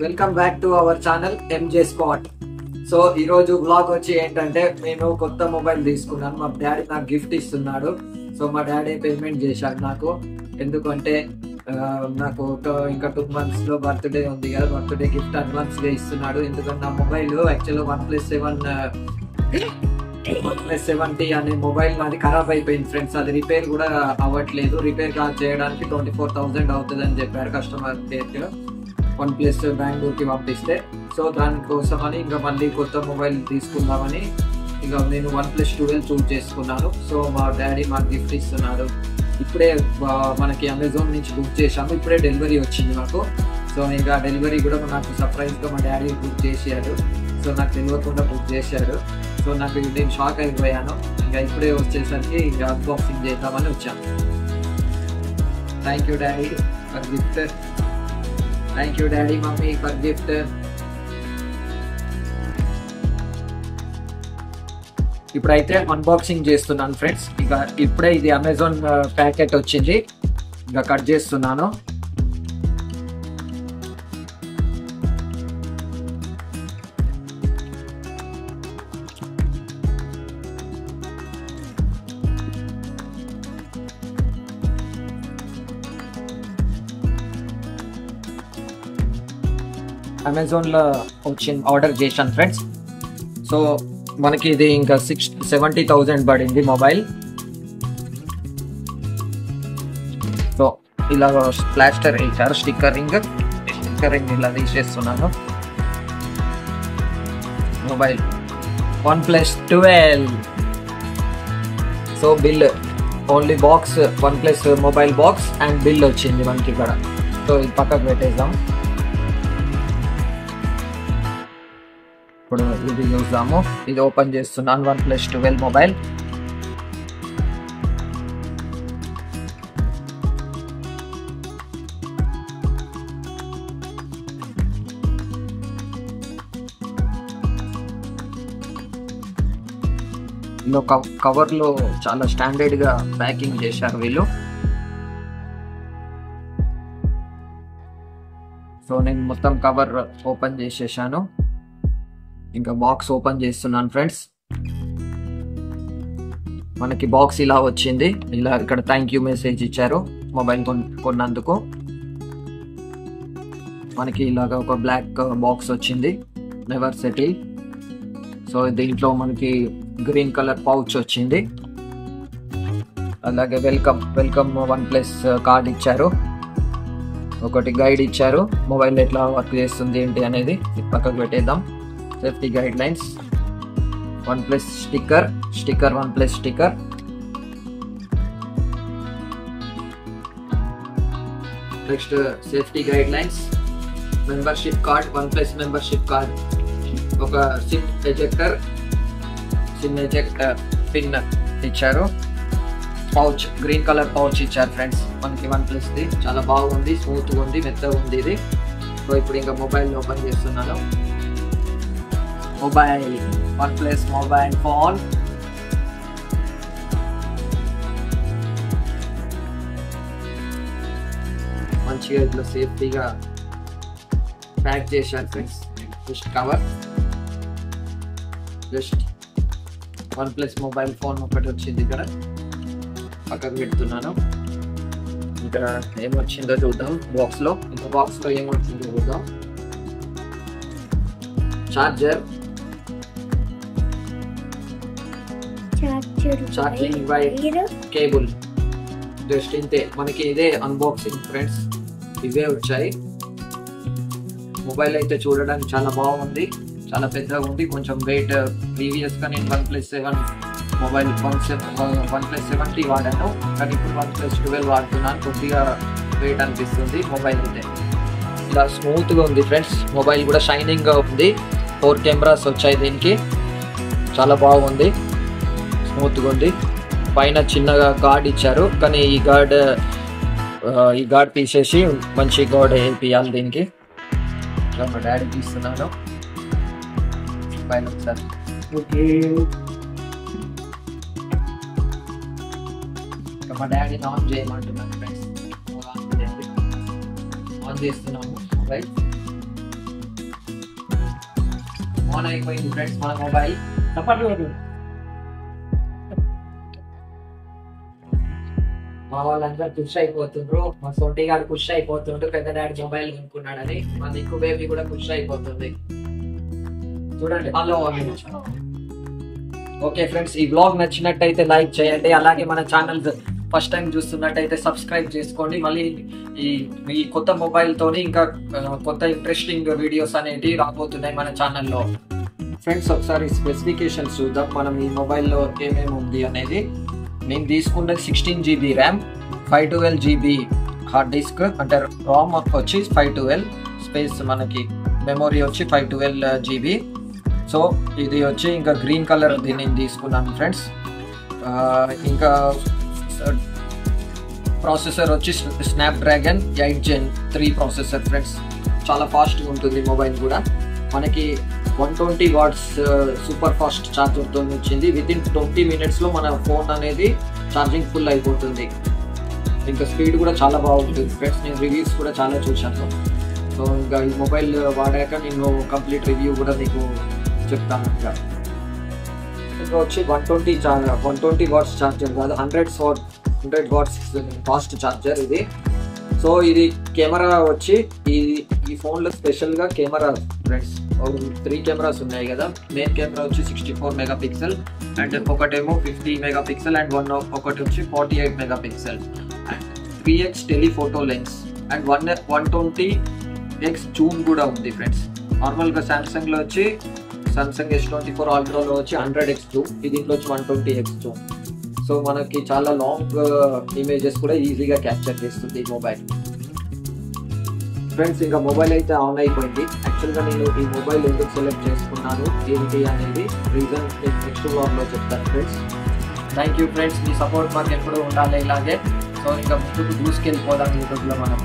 Welcome back to our channel M J spot. So ఈరోజు blog వచ్చి ఏంటంటే, నేను కొత్త మొబైల్ తీసుకున్నాను. మా డాడీ నాకు గిఫ్ట్ ఇస్తున్నాడు. సో మా డాడీ పేమెంట్ చేశాడు నాకు. ఎందుకంటే నాకు ఇంకా 2 months లో బర్త్డే ఉంది కదా, బర్త్డే గిఫ్ట్ అడ్వాన్స్గా ఇస్తున్నాడు. ఎందుకంటే నా మొబైల్ యాక్చువల్గా OnePlus 7T అనే మొబైల్ నాది ఖరాబ్ అయిపోయింది ఫ్రెండ్స్. అది రిపేర్ కూడా అవ్వట్లేదు. రిపేర్ చేయడానికి 24,000 అవుతుంది అని చెప్పారు కస్టమర్ కేర్కి. OnePlus బెంగళూరుకి పంపిస్తే. సో దానికోసమని ఇంకా మళ్ళీ కొత్త మొబైల్ తీసుకుందామని ఇంకా నేను OnePlus 12 చూస్ చేసుకున్నాను. సో మా డాడీ మాకు గిఫ్ట్ ఇస్తున్నాడు. ఇప్పుడే మనకి అమెజాన్ నుంచి బుక్ చేశాము. ఇప్పుడే డెలివరీ వచ్చింది మాకు. సో ఇంకా డెలివరీ కూడా నాకు సర్ప్రైజ్గా మా డాడీ బుక్ చేశాడు. సో నాకు తెలియకుండా బుక్ చేశాడు. సో నాకు నేను షాక్ అయిపోయాను. ఇంకా ఇప్పుడే వచ్చేసరికి ఇంకా అన్బాక్సింగ్ చేద్దామని వచ్చాను. Thank you daddy for gift. Thank you daddy mummy for gift. ఇప్పుడైతే అన్బాక్సింగ్ చేస్తున్నాను ఫ్రెండ్స్. ఇక ఇప్పుడే ఇది అమెజాన్ ప్యాకెట్ వచ్చింది. ఇంకా కట్ చేస్తున్నాను. అమెజాన్లో వచ్చింది, ఆర్డర్ చేశాను ఫ్రెండ్స్. సో మనకి ఇది ఇంకా 70,000 పడింది మొబైల్. సో ఇలా ప్లాస్టర్ వేసారు, స్టిక్కరింగ్ ఇలా తీసేస్తున్నాను. Mobile OnePlus 12. So bill only box, OnePlus mobile box and bill వచ్చింది మనకి ఇక్కడ. సో ఇది పక్కకు పెట్టేద్దాం. ఇప్పుడు ఇది చూద్దాము. ఇది ఓపెన్ చేస్తున్నాను OnePlus 12 మొబైల్. ఇందులో కవర్లో చాలా స్టాండర్డ్గా ప్యాకింగ్ చేశారు వీళ్ళు. సో నేను మొత్తం కవర్ ఓపెన్ చేసేసాను. ఇంకా బాక్స్ ఓపెన్ చేస్తున్నాను ఫ్రెండ్స్. మనకి బాక్స్ ఇలా వచ్చింది. ఇలా ఇక్కడ థ్యాంక్ యూ మెసేజ్ ఇచ్చారు మొబైల్ కొన్నందుకు. మనకి ఇలాగ ఒక బ్లాక్ బాక్స్ వచ్చింది, నెవర్ సెటిల్. సో దీంట్లో మనకి గ్రీన్ కలర్ పౌచ్ వచ్చింది. అలాగే వెల్కమ్ OnePlus కార్డ్ ఇచ్చారు. ఒకటి గైడ్ ఇచ్చారు, మొబైల్ ఎట్లా వర్క్ చేస్తుంది ఏంటి అనేది. పక్కకు పెట్టేద్దాం. Safety guide lines, OnePlus sticker OnePlus sticker. Next safety guide lines, membership card, OnePlus membership card, ఒక సిమ్ ఎజెక్టర్ పిన్ ఇచ్చారు. పౌచ్, గ్రీన్ కలర్ పౌచ్ ఇచ్చారు ఫ్రెండ్స్ మనకి OnePlus ది. చాలా బాగుంది, స్మూత్గా ఉంది, మెత్తగా ఉంది ఇది. సో ఇప్పుడు ఇంకా మొబైల్ ఓపెన్ చేస్తున్నాను. Mobile OnePlus mobile phone. మంచిగా ఇట్లా సేఫ్టీగా ప్యాక్ చేశారు friends. Just cover, just OnePlus mobile phone ఒకటి వచ్చింది ఇక్కడ. పక్కకు పెడుతున్నాను. ఇక్కడ ఏమొచ్చిందో చూద్దాం బాక్స్లో. ఇంకా బాక్స్లో ఏమొచ్చిందో చూద్దాం. Charging wire cable. జస్ట్ ఇంతే మనకి. ఇదే అన్బాక్సింగ్ ఫ్రెండ్స్, ఇవే వచ్చాయి. మొబైల్ అయితే చూడడానికి చాలా బాగుంది, చాలా పెద్దగా ఉంది, కొంచెం వెయిట్. ప్రీవియస్గా నేను OnePlus 7 మొబైల్ OnePlus 7T వాడాను, కానీ ఇప్పుడు OnePlus 12 వాడుతున్నాను. కొద్దిగా వెయిట్ అనిపిస్తుంది మొబైల్ అయితే. ఇలా స్మూత్గా ఉంది ఫ్రెండ్స్. మొబైల్ కూడా షైనింగ్గా ఉంది. 4 కెమెరాస్ వచ్చాయి దీనికి. చాలా బాగుంది, స్మూత్గా ఉంది. పైన చిన్నగా గార్డ్ ఇచ్చారు, కానీ ఈ గార్డ్ తీసేసి మంచి గార్డ్ వేయాలి దీనికి. మా డాడీ తీస్తున్నాను పైన ఒకసారి. ఓకే, మా డాడీని ఆన్ చేయమంటున్నాను ఫ్రెండ్స్. ఆన్ చేస్తున్నాము మొబైల్. ఆన్ అయిపోయింది ఫ్రెండ్స్ మన మొబైల్. మా వాళ్ళందరూ ఖుషి అయిపోతుండ్రు. మా సొంటి గారు ఖుషి అయిపోతుండ్రు పెద్ద డాడీ మొబైల్ కొనుక్కున్నాడని. మా దిక్కు బేబీ కూడా ఖుషి అయిపోతుంది చూడండి. హలో ఓకే ఫ్రెండ్స్, ఈ బ్లాగ్ నచ్చినట్టయితే లైక్ చేయండి. అలాగే మన ఛానల్ ఫస్ట్ టైం చూస్తున్నట్టయితే సబ్స్క్రైబ్ చేసుకోండి. మళ్ళీ ఈ కొత్త మొబైల్ తోని ఇంకా కొత్త ఇంట్రెస్టింగ్ వీడియోస్ అనేవి రాబోతున్నాయి మన ఛానల్లో. ఫ్రెండ్స్ ఒకసారి స్పెసిఫికేషన్స్ చూద్దాం మనం ఈ మొబైల్లో ఏమేమి ఉంది అనేది. నేను తీసుకున్నది 16 GB RAM, 512 GB hard disk, అంటే రామ్ వచ్చి 512, స్పేస్ మనకి మెమొరీ వచ్చి 512 GB. సో ఇది వచ్చి ఇంకా గ్రీన్ కలర్ నేను తీసుకున్నాను ఫ్రెండ్స్. ఇంకా ప్రాసెసర్ వచ్చి స్నాప్డ్రాగన్ 8 Gen 3 ప్రాసెసర్ ఫ్రెండ్స్. చాలా ఫాస్ట్గా ఉంటుంది మొబైల్ కూడా. మనకి 120 watts సూపర్ ఫాస్ట్ ఛార్జర్తో వచ్చింది. వితిన్ 20 minutesలో మన ఫోన్ అనేది ఛార్జింగ్ ఫుల్ అయిపోతుంది. ఇంకా స్పీడ్ కూడా చాలా బాగుంటుంది ఫ్రెండ్స్. నేను రివ్యూస్ కూడా చాలా చూశాను. సో ఇంకా ఈ మొబైల్ వాడాక నేను కంప్లీట్ రివ్యూ కూడా మీకు చెప్తాను. ఇంకా వచ్చి 120 watts ఛార్జర్ కాదు, 100 watts ఫాస్ట్ ఛార్జర్ ఇది. సో ఇది కెమెరా వచ్చి ఈ ఫోన్లో స్పెషల్గా కెమెరా ఫ్రెండ్స్ 3 కెమెరాస్ ఉన్నాయి కదా. మెయిన్ కెమెరా వచ్చి 64 megapixel, అండ్ ఒకటేమో 50 megapixel, అండ్ ఒకటి వచ్చి 48 megapixel, and 3x telephoto lens, and 120x Zoom కూడా ఉంది ఫ్రెండ్స్. నార్మల్గా సామ్సంగ్లో వచ్చి సామ్సంగ్ S24 Ultraలో వచ్చి 100x జూమ్, దీంట్లో వచ్చి 120x జూమ్. సో మనకి చాలా లాంగ్ ఇమేజెస్ కూడా ఈజీగా క్యాప్చర్ చేస్తుంది ఈ మొబైల్ ఫ్రెండ్స్. ఇంకా మొబైల్ అయితే ఆన్ అయిపోయింది. యాక్చువల్గా నేను ఈ మొబైల్ ఎందుకు సెలెక్ట్ చేసుకున్నాను ఏంటి అనేది రీజన్ నేను నెక్స్ట్ బ్లాగ్లో చెప్తాను friends. Thank you friends, me support మాకు ఎప్పుడు ఉండాలి ఇలాగే. సో ఇంకా ముందుకు దూసుకెళ్ళిపోదాం యూట్యూబ్లో మనం.